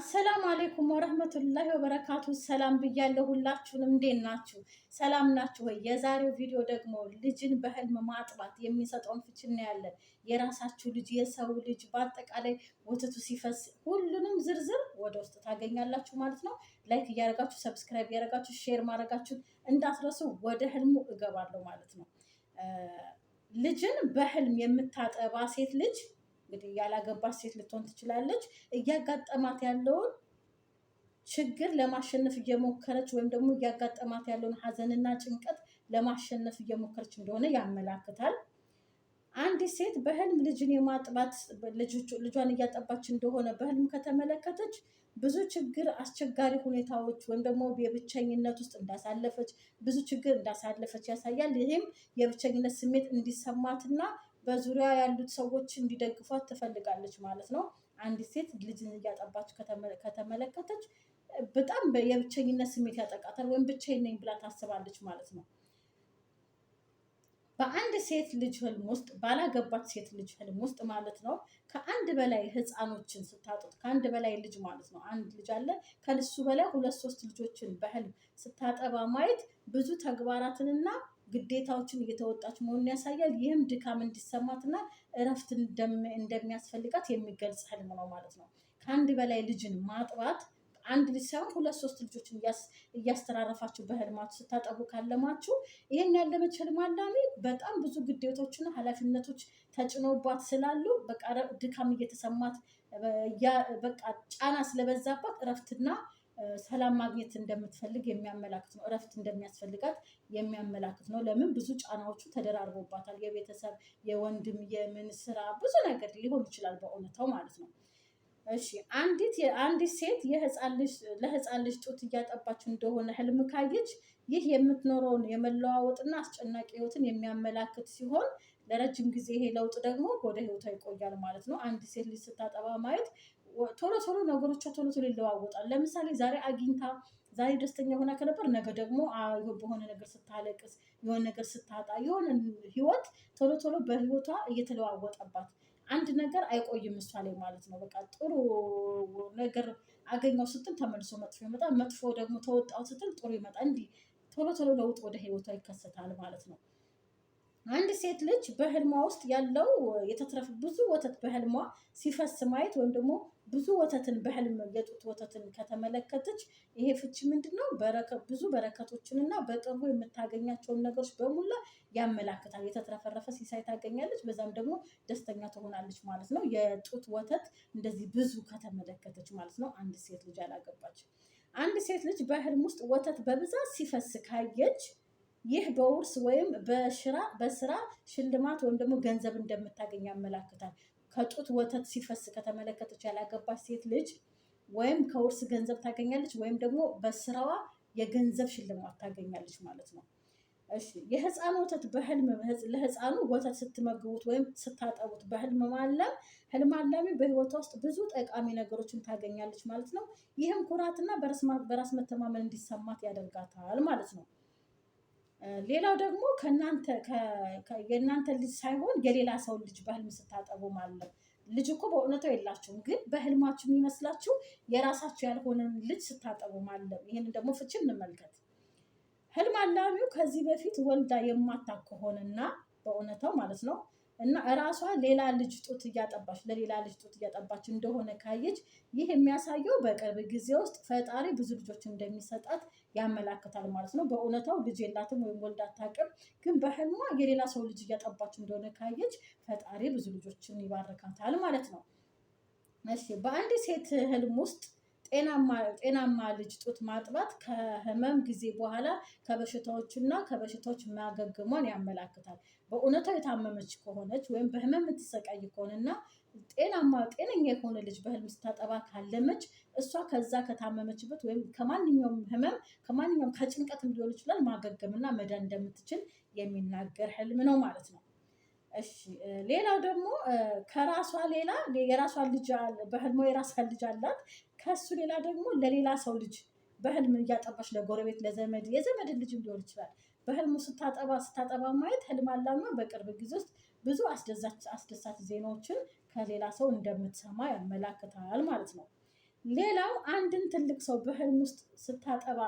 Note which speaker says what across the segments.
Speaker 1: አሰላሙ አሌይኩም ወረህመቱላሂ ወበረካቱ። ሰላም ብያለሁ። ሁላችሁንም እንዴት ናችሁ? ሰላም ናችሁ ወይ? የዛሬው ቪዲዮ ደግሞ ልጅን በህልም ማጥባት የሚሰጠውን ፍቺ እናያለን። የራሳችሁ ልጅ፣ የሰው ልጅ፣ በአጠቃላይ ወተቱ ሲፈስ ሁሉንም ዝርዝር ወደ ውስጥ ታገኛላችሁ ማለት ነው። ላይክ እያደረጋችሁ ሰብስክራይብ እያደረጋችሁ ሼር ማድረጋችሁን እንዳትረሱ። ወደ ህልሙ እገባለሁ ማለት ነው። ልጅን በህልም የምታጠባ ሴት ልጅ እንግዲህ ያላገባች ሴት ልትሆን ትችላለች። እያጋጠማት ያለውን ችግር ለማሸነፍ እየሞከረች ወይም ደግሞ እያጋጠማት ያለውን ሀዘንና ጭንቀት ለማሸነፍ እየሞከረች እንደሆነ ያመላክታል። አንዲት ሴት በህልም ልጅን የማጥባት ልጇን እያጠባች እንደሆነ በህልም ከተመለከተች ብዙ ችግር፣ አስቸጋሪ ሁኔታዎች ወይም ደግሞ የብቸኝነት ውስጥ እንዳሳለፈች፣ ብዙ ችግር እንዳሳለፈች ያሳያል። ይህም የብቸኝነት ስሜት እንዲሰማትና በዙሪያ ያሉት ሰዎች እንዲደግፏት ትፈልጋለች ማለት ነው። አንዲት ሴት ልጅን እያጠባች ከተመለከተች በጣም የብቸኝነት ስሜት ያጠቃታል ወይም ብቻዬን ነኝ ብላ ታስባለች ማለት ነው። በአንድ ሴት ልጅ ህልም ውስጥ ባላገባት ሴት ልጅ ህልም ውስጥ ማለት ነው ከአንድ በላይ ህፃኖችን ስታጡት፣ ከአንድ በላይ ልጅ ማለት ነው። አንድ ልጅ አለ፣ ከእሱ በላይ 2-3 ልጆችን በህልም ስታጠባ ማየት ብዙ ተግባራትንና ግዴታዎችን እየተወጣች መሆኑን ያሳያል። ይህም ድካም እንዲሰማትና እረፍት እንደሚያስፈልጋት የሚገልጽ ህልም ነው ማለት ነው። ከአንድ በላይ ልጅን ማጥባት አንድ ልጅ ሳይሆን 2-3 ልጆችን እያስተራረፋችሁ በህልማችሁ ስታጠቡ ካለማችሁ ይህን ያለመች ህልም አላሚ በጣም ብዙ ግዴቶችና ኃላፊነቶች ተጭኖባት ስላሉ በቃ ድካም እየተሰማት በቃ ጫና ስለበዛባት እረፍትና ሰላም ማግኘት እንደምትፈልግ የሚያመላክት ነው። እረፍት እንደሚያስፈልጋት የሚያመላክት ነው። ለምን? ብዙ ጫናዎቹ ተደራርቦባታል። የቤተሰብ፣ የወንድም፣ የምን ስራ ብዙ ነገር ሊሆን ይችላል በእውነታው ማለት ነው። እሺ፣ አንዲት ሴት ለህፃን ልጅ ጡት እያጠባች እንደሆነ ህልም ካየች ይህ የምትኖረውን የመለዋወጥና አስጨናቂ ህይወትን የሚያመላክት ሲሆን ለረጅም ጊዜ ይሄ ለውጥ ደግሞ ወደ ህይወቷ ይቆያል ማለት ነው። አንዲት ሴት ልጅ ስታጠባ ማየት ቶሎ ቶሎ ነገሮቿ ቶሎ ቶሎ ይለዋወጣል። ለምሳሌ ዛሬ አግኝታ ዛሬ ደስተኛ ሆና ከነበር ነገ ደግሞ በሆነ ነገር ስታለቅስ፣ የሆነ ነገር ስታጣ፣ የሆነ ህይወት ቶሎ ቶሎ በህይወቷ እየተለዋወጠባት አንድ ነገር አይቆይም እሷ ላይ ማለት ነው። በቃ ጥሩ ነገር አገኘው ስትል ተመልሶ መጥፎ ይመጣል፣ መጥፎ ደግሞ ተወጣው ስትል ጥሩ ይመጣል። እንዲህ ቶሎ ቶሎ ለውጥ ወደ ህይወቷ ይከሰታል ማለት ነው። አንድ ሴት ልጅ በህልሟ ውስጥ ያለው የተትረፈ ብዙ ወተት በህልሟ ሲፈስ ማየት ወይም ደግሞ ብዙ ወተትን በህልም የጡት ወተትን ከተመለከተች ይሄ ፍቺ ምንድነው? ብዙ በረከቶችንና በቅርቡ የምታገኛቸውን ነገሮች በሙላ ያመላክታል። የተትረፈረፈ ሲሳይ ታገኛለች፣ በዛም ደግሞ ደስተኛ ትሆናለች ማለት ነው። የጡት ወተት እንደዚህ ብዙ ከተመለከተች ማለት ነው። አንድ ሴት ልጅ አላገባች። አንድ ሴት ልጅ በህልም ውስጥ ወተት በብዛት ሲፈስ ካየች ይህ በውርስ ወይም በስራ ሽልማት ወይም ደግሞ ገንዘብ እንደምታገኝ ያመላክታል። ከጡት ወተት ሲፈስ ከተመለከተች ያላገባች ሴት ልጅ ወይም ከውርስ ገንዘብ ታገኛለች ወይም ደግሞ በስራዋ የገንዘብ ሽልማት ታገኛለች ማለት ነው። እሺ፣ የህፃን ወተት በህልም ለህፃኑ ወተት ስትመግቡት ወይም ስታጠቡት በህልም ማለም ህልም አላሚ በህይወቷ ውስጥ ብዙ ጠቃሚ ነገሮችን ታገኛለች ማለት ነው። ይህም ኩራትና በራስ መተማመን እንዲሰማት ያደርጋታል ማለት ነው። ሌላው ደግሞ የእናንተ ልጅ ሳይሆን የሌላ ሰው ልጅ በህልም ስታጠቡ ማለም። ልጅ እኮ በእውነታው የላችሁም፣ ግን በህልማችሁ የሚመስላችሁ የራሳችሁ ያልሆነን ልጅ ስታጠቡ ማለም። ይህንን ደግሞ ፍቺ እንመልከት። ህልም አላሚው ከዚህ በፊት ወልዳ የማታውቅ ከሆነና በእውነታው ማለት ነው እና እራሷ ሌላ ልጅ ጡት እያጠባች ለሌላ ልጅ ጡት እያጠባች እንደሆነ ካየች ይህ የሚያሳየው በቅርብ ጊዜ ውስጥ ፈጣሪ ብዙ ልጆችን እንደሚሰጣት ያመላክታል ማለት ነው። በእውነታው ልጅ የላትም ወይም ወልዳ አታውቅም፣ ግን በህልሟ የሌላ ሰው ልጅ እያጠባች እንደሆነ ካየች ፈጣሪ ብዙ ልጆችን ይባርካታል ማለት ነው። እሺ፣ በአንድ ሴት ህልም ውስጥ ጤናማ ልጅ ጡት ማጥባት ከህመም ጊዜ በኋላ ከበሽታዎች ማገገሟን ያመላክታል። በእውነታው የታመመች ከሆነች ወይም በህመም የምትሰቃይ ከሆነና ጤነኛ የሆነ ልጅ በህልም ስታጠባ ካለመች እሷ ከዛ ከታመመችበት ወይም ከማንኛውም ህመም ከጭንቀትም ሊሆን ይችላል ማገገምና መዳን እንደምትችል የሚናገር ህልም ነው ማለት ነው። እሺ፣ ሌላው ደግሞ ከራሷ ሌላ የራሷን ልጅ በህልሟ የራሷን ልጅ አላት። ከሱ ሌላ ደግሞ ለሌላ ሰው ልጅ በህልም እያጠባች ለጎረቤት፣ ለዘመድ፣ የዘመድን ልጅም ሊሆን ይችላል በህልሙ ስታጠባ ማየት ህልም አላሚዋ በቅርብ ጊዜ ውስጥ ብዙ አስደሳች ዜናዎችን ከሌላ ሰው እንደምትሰማ ያመላክታል ማለት ነው። ሌላው አንድን ትልቅ ሰው በህልም ውስጥ ስታጠባ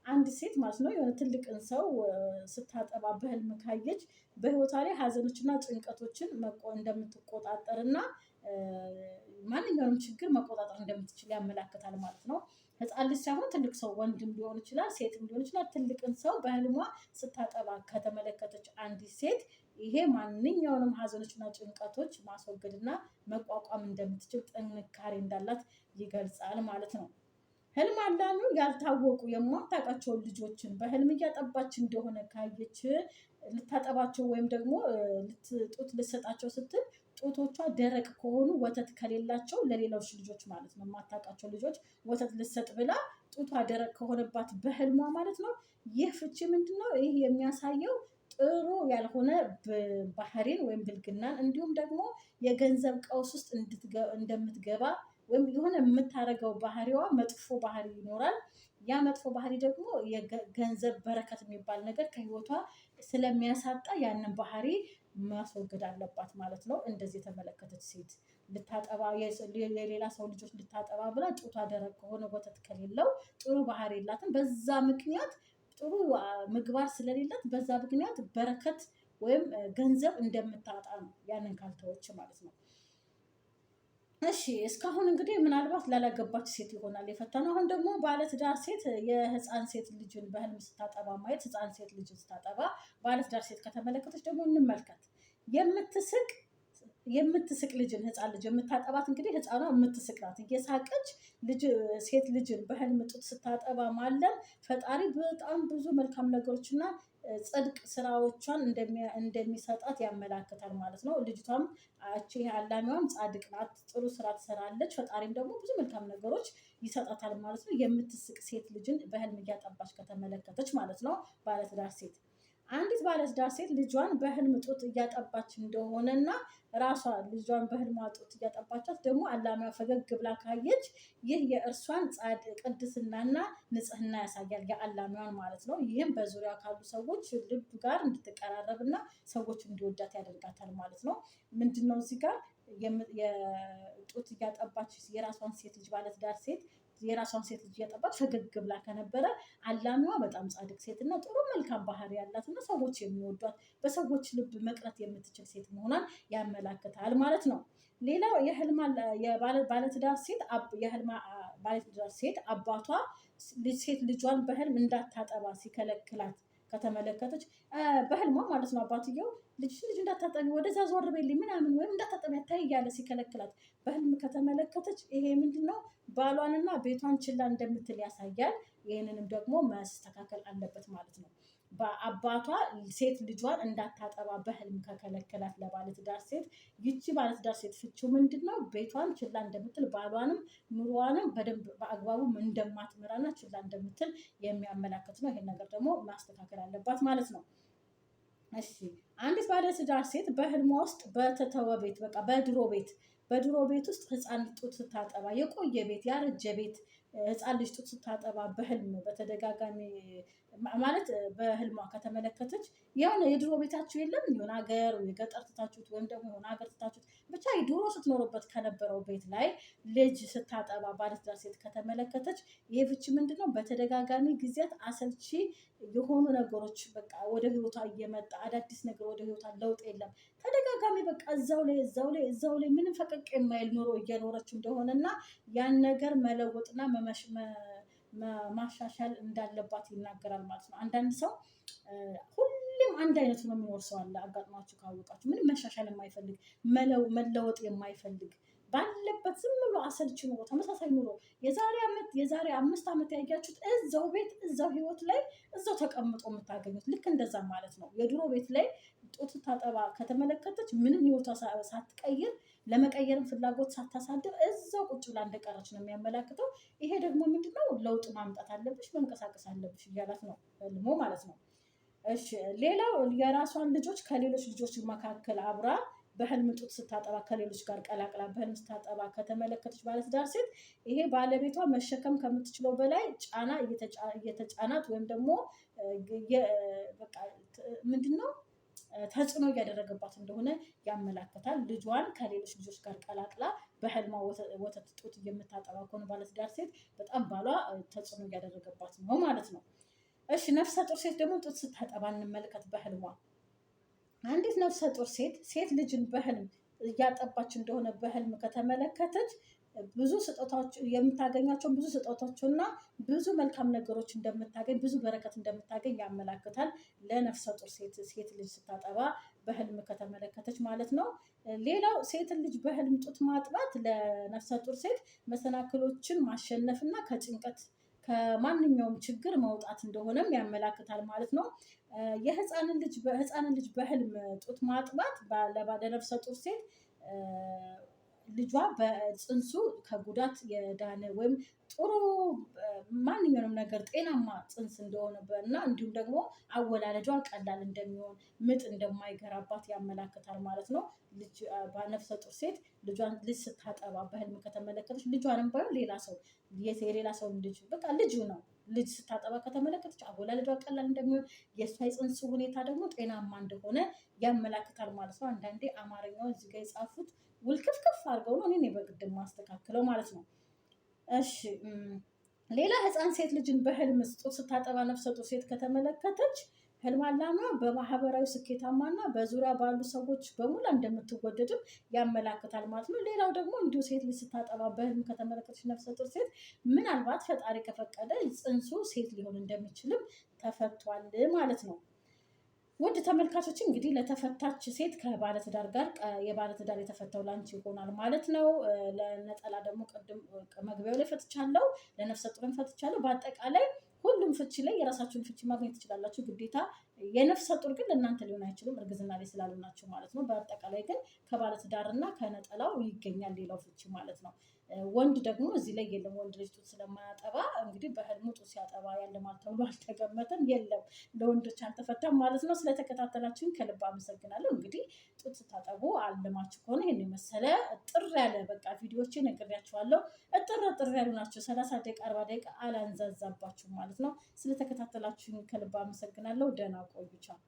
Speaker 1: አንድ ሴት ማለት ነው የሆነ ትልቅን ሰው ስታጠባ በህልም ካየች በህይወቷ ላይ ሀዘኖችና ጭንቀቶችን እንደምትቆጣጠር እና ማንኛውንም ችግር መቆጣጠር እንደምትችል ያመላክታል ማለት ነው። ህፃን ልጅ ሳይሆን ትልቅ ሰው ወንድም ሊሆን ይችላል፣ ሴትም ሊሆን ይችላል። ትልቅን ሰው በህልሟ ስታጠባ ከተመለከተች አንዲት ሴት ይሄ ማንኛውንም ሀዘኖችና ጭንቀቶች ማስወገድና መቋቋም እንደምትችል ጥንካሬ እንዳላት ይገልጻል ማለት ነው። ህልም አላሚው ያልታወቁ የማታውቃቸውን ልጆችን በህልም እያጠባች እንደሆነ ካየች ልታጠባቸው ወይም ደግሞ ጡት ልትሰጣቸው ስትል ጡቶቿ ደረቅ ከሆኑ ወተት ከሌላቸው ለሌሎች ልጆች ማለት ነው የማታውቃቸው ልጆች ወተት ልትሰጥ ብላ ጡቷ ደረቅ ከሆነባት በህልሟ ማለት ነው። ይህ ፍቺ ምንድነው? ይህ የሚያሳየው ጥሩ ያልሆነ ባህሪን ወይም ብልግናን እንዲሁም ደግሞ የገንዘብ ቀውስ ውስጥ እንደምትገባ ወይም የሆነ የምታደርገው ባህሪዋ መጥፎ ባህሪ ይኖራል። ያ መጥፎ ባህሪ ደግሞ የገንዘብ በረከት የሚባል ነገር ከህይወቷ ስለሚያሳጣ ያንን ባህሪ ማስወገድ አለባት ማለት ነው። እንደዚህ የተመለከተች ሴት ልታጠባ የሌላ ሰው ልጆች ልታጠባ ብላ ጡቷ ደረቅ ከሆነ ወተት ከሌለው ጥሩ ባህሪ የላትም። በዛ ምክንያት ጥሩ ምግባር ስለሌላት በዛ ምክንያት በረከት ወይም ገንዘብ እንደምታጣ ነው ያንን ካልተወች ማለት ነው። እሺ እስካሁን እንግዲህ ምናልባት ላላገባች ሴት ይሆናል የፈታነው። አሁን ደግሞ ባለትዳር ሴት የህፃን ሴት ልጅን በህልም ስታጠባ ማየት። ህፃን ሴት ልጅን ስታጠባ ባለትዳር ሴት ከተመለከተች ደግሞ እንመልከት። የምትስቅ ልጅን ህፃን ልጅ የምታጠባት እንግዲህ ህፃኗ የምትስቅ ናት። እየሳቀች ሴት ልጅን በህልም ጡት ስታጠባ ማለም ፈጣሪ በጣም ብዙ መልካም ነገሮችና ጽድቅ ስራዎቿን እንደሚሰጣት ያመላክታል ማለት ነው። ልጅቷም አላሚዋም ጻድቅ ናት፣ ጥሩ ስራ ትሰራለች። ፈጣሪም ደግሞ ብዙ መልካም ነገሮች ይሰጣታል ማለት ነው። የምትስቅ ሴት ልጅን በህልም እያጠባች ከተመለከተች ማለት ነው ባለትዳር ሴት። አንዲት ባለትዳር ሴት ልጇን በህልም ጡት እያጠባች እንደሆነና ራሷ ልጇን በህልሟ ጡት እያጠባቻት ደግሞ አላሚዋ ፈገግ ብላ ካየች ይህ የእርሷን ቅድስናና ንጽህና ያሳያል፣ የአላሚዋን ማለት ነው። ይህም በዙሪያ ካሉ ሰዎች ልብ ጋር እንድትቀራረብና ሰዎች እንዲወዳት ያደርጋታል ማለት ነው። ምንድነው እዚህ ጋር የጡት እያጠባች የራሷን ሴት ልጅ ባለትዳር ሴት የራሷን ሴት ልጅ እያጠባች ፈገግ ብላ ከነበረ አላሚዋ በጣም ጻድቅ ሴት እና ጥሩ መልካም ባህሪ ያላት እና ሰዎች የሚወዷት በሰዎች ልብ መቅረት የምትችል ሴት መሆኗን ያመላክታል ማለት ነው። ሌላው ባለትዳር ሴት አባቷ ሴት ልጇን በህልም እንዳታጠባ ሲከለክላት ከተመለከተች በህልሟ ማለት ነው አባትየው ልጅ እንዳታጠቢ ወደዛ ዞር በይልኝ ምናምን ወይም እንዳታጠቢ አታይ እያለ ሲከለክላት በህልም ከተመለከተች ይሄ ምንድነው ባሏንና ቤቷን ችላ እንደምትል ያሳያል። ይህንንም ደግሞ መስተካከል አለበት ማለት ነው። በአባቷ ሴት ልጇን እንዳታጠባ በህልም ከከለከላት ለባለትዳር ሴት ይቺ ባለትዳር ሴት ፍቺው ምንድነው? ቤቷን ችላ እንደምትል ባሏንም ኑሯንም በደንብ በአግባቡ እንደማትመራና ችላ እንደምትል የሚያመላክት ነው። ይሄን ነገር ደግሞ ማስተካከል አለባት ማለት ነው። እሺ አንዲት ባለትዳር ሴት በህልሟ ውስጥ በተተወ ቤት በቃ በድሮ ቤት ውስጥ ህፃን ጡት ስታጠባ የቆየ ቤት ያረጀ ቤት ህፃን ልጅ ጡት ስታጠባ በህልም በተደጋጋሚ ማለት በህልሟ ከተመለከተች የሆነ የድሮ ቤታችሁ የለም የሆነ ሀገር የገጠር ትታችሁት ወይም ደግሞ የሆነ ሀገር ትታችሁት ብቻ የድሮ ስትኖርበት ከነበረው ቤት ላይ ልጅ ስታጠባ ባለትዳር ሴት ከተመለከተች ይሄ ፍቺ ምንድነው? በተደጋጋሚ ጊዜያት አሰልቺ የሆኑ ነገሮች በቃ ወደ ህይወቷ እየመጣ አዳዲስ ነገር ወደ ህይወቷ ለውጥ የለም ተደጋጋሚ በቃ እዛው ላይ ምንም ፈቀቅ የማይል ኑሮ እየኖረች እንደሆነና ያን ነገር መለወጥና ማሻሻል እንዳለባት ይናገራል ማለት ነው። አንዳንድ ሰው ሁሌም አንድ አይነት ነው የሚኖር ሰው አለ። አጋጥሟችሁ ካወቃችሁ ምንም መሻሻል የማይፈልግ መለወጥ የማይፈልግ ባለበት ዝም ብሎ አሰልቺ ኑሮ ተመሳሳይ ኑሮ የዛሬ 5 ዓመት ያያችሁት እዛው ቤት እዛው ህይወት ላይ እዛው ተቀምጦ የምታገኙት ልክ እንደዛ ማለት ነው። የድሮ ቤት ላይ ጡት ታጠባ ከተመለከተች ምንም ህይወቷ ሳትቀይር ለመቀየርም ፍላጎት ሳታሳድር እዛው ቁጭ ብላ እንደቀረች ነው የሚያመላክተው። ይሄ ደግሞ ምንድነው? ለውጥ ማምጣት አለብሽ መንቀሳቀስ አለብሽ እያላት ነው ህልሙ ማለት ነው። እሺ ሌላው የራሷን ልጆች ከሌሎች ልጆች መካከል አብራ በህልም ጡት ስታጠባ ከሌሎች ጋር ቀላቅላ በህልም ስታጠባ ከተመለከተች ባለትዳር ሴት ይሄ ባለቤቷ መሸከም ከምትችለው በላይ ጫና እየተጫናት ወይም ደግሞ በቃ ምንድነው ተጽዕኖ እያደረገባት እንደሆነ ያመላክታል። ልጇን ከሌሎች ልጆች ጋር ቀላቅላ በህልሟ ወተት ጡት የምታጠባ ከሆነ ባለትዳር ሴት በጣም ባሏ ተጽዕኖ እያደረገባት ነው ማለት ነው። እሺ ነፍሰ ጡር ሴት ደግሞ ጡት ስታጠባ እንመልከት በህልሟ። አንዲት ነፍሰ ጡር ሴት ልጅን በህልም እያጠባች እንደሆነ በህልም ከተመለከተች ብዙ ስጦታዎች የምታገኛቸውን ብዙ ስጦታዎችና ብዙ መልካም ነገሮች እንደምታገኝ ብዙ በረከት እንደምታገኝ ያመላክታል። ለነፍሰ ጡር ሴት ልጅ ስታጠባ በህልም ከተመለከተች ማለት ነው። ሌላው ሴትን ልጅ በህልም ጡት ማጥባት ለነፍሰ ጡር ሴት መሰናክሎችን ማሸነፍና ከጭንቀት ከማንኛውም ችግር መውጣት እንደሆነም ያመላክታል ማለት ነው። የህፃንን ልጅ በህልም ጡት ማጥባት ለነፍሰ ጡር ሴት ልጇ በፅንሱ ከጉዳት የዳነ ወይም ጥሩ ማንኛውንም ነገር ጤናማ ፅንስ እንደሆነ እና እንዲሁም ደግሞ አወላለጇ ቀላል እንደሚሆን ምጥ እንደማይገራባት ያመላክታል ማለት ነው። ነፍሰ ጡር ሴት ልጅ ስታጠባ በህልም ከተመለከተች ልጇንም ባይሆን የሌላ ሰው ልጅ በቃ ልጁ ነው ልጅ ስታጠባ ከተመለከተች አወላለጇ ቀላል እንደሚሆን የእሷ የፅንሱ ሁኔታ ደግሞ ጤናማ እንደሆነ ያመላክታል ማለት ነው። አንዳንዴ አማርኛውን እዚህ ጋር የጻፉት ውልክፍክፍ አድርገው ነው እኔ በግድ ማስተካክለው ማለት ነው። እሺ ሌላ ህፃን ሴት ልጅን በህልም ጡት ስታጠባ ነፍሰ ጡር ሴት ከተመለከተች ህልም አላሚዋ በማህበራዊ ስኬታማና በዙሪያ ባሉ ሰዎች በሙላ እንደምትወደድም ያመላክታል ማለት ነው። ሌላው ደግሞ እንዲሁ ሴት ልጅ ስታጠባ በህልም ከተመለከተች ነፍሰ ጡር ሴት ምናልባት ፈጣሪ ከፈቀደ ፅንሱ ሴት ሊሆን እንደሚችልም ተፈቷል ማለት ነው። ውድ ተመልካቾች እንግዲህ ለተፈታች ሴት ከባለትዳር ጋር የባለትዳር የተፈታው ላንቺ ይሆናል ማለት ነው። ለነጠላ ደግሞ ቅድም መግቢያው ላይ ፈትቻለሁ፣ ለነፍሰ ጡርም ፈትቻለሁ። በአጠቃላይ ሁሉም ፍቺ ላይ የራሳችሁን ፍቺ ማግኘት ትችላላችሁ። ግዴታ የነፍሰ ጡር ግን ለእናንተ ሊሆን አይችልም፣ እርግዝና ላይ ስላሉ ናቸው ማለት ነው። በአጠቃላይ ግን ከባለትዳርና ከነጠላው ይገኛል ሌላው ፍቺ ማለት ነው። ወንድ ደግሞ እዚህ ላይ የለም። ወንድ ልጅ ጡት ስለማያጠባ እንግዲህ በህልሙ ጡት ሲያጠባ ያለማል ተብሎ አልተገመተም። የለም ለወንዶች አልተፈታም ማለት ነው። ስለተከታተላችሁኝ ከልብ አመሰግናለሁ። እንግዲህ ጡት ስታጠቡ አልማችሁ ከሆነ ይህን የመሰለ እጥር ያለ በቃ ቪዲዮዎቼ ነግሬያችኋለሁ። እጥር ያሉ ናቸው። 30 ደቂቃ 40 ደቂቃ አላንዛዛባችሁ ማለት ነው። ስለተከታተላችሁኝ ከልብ አመሰግናለሁ። ደህና ቆዩ። ቻው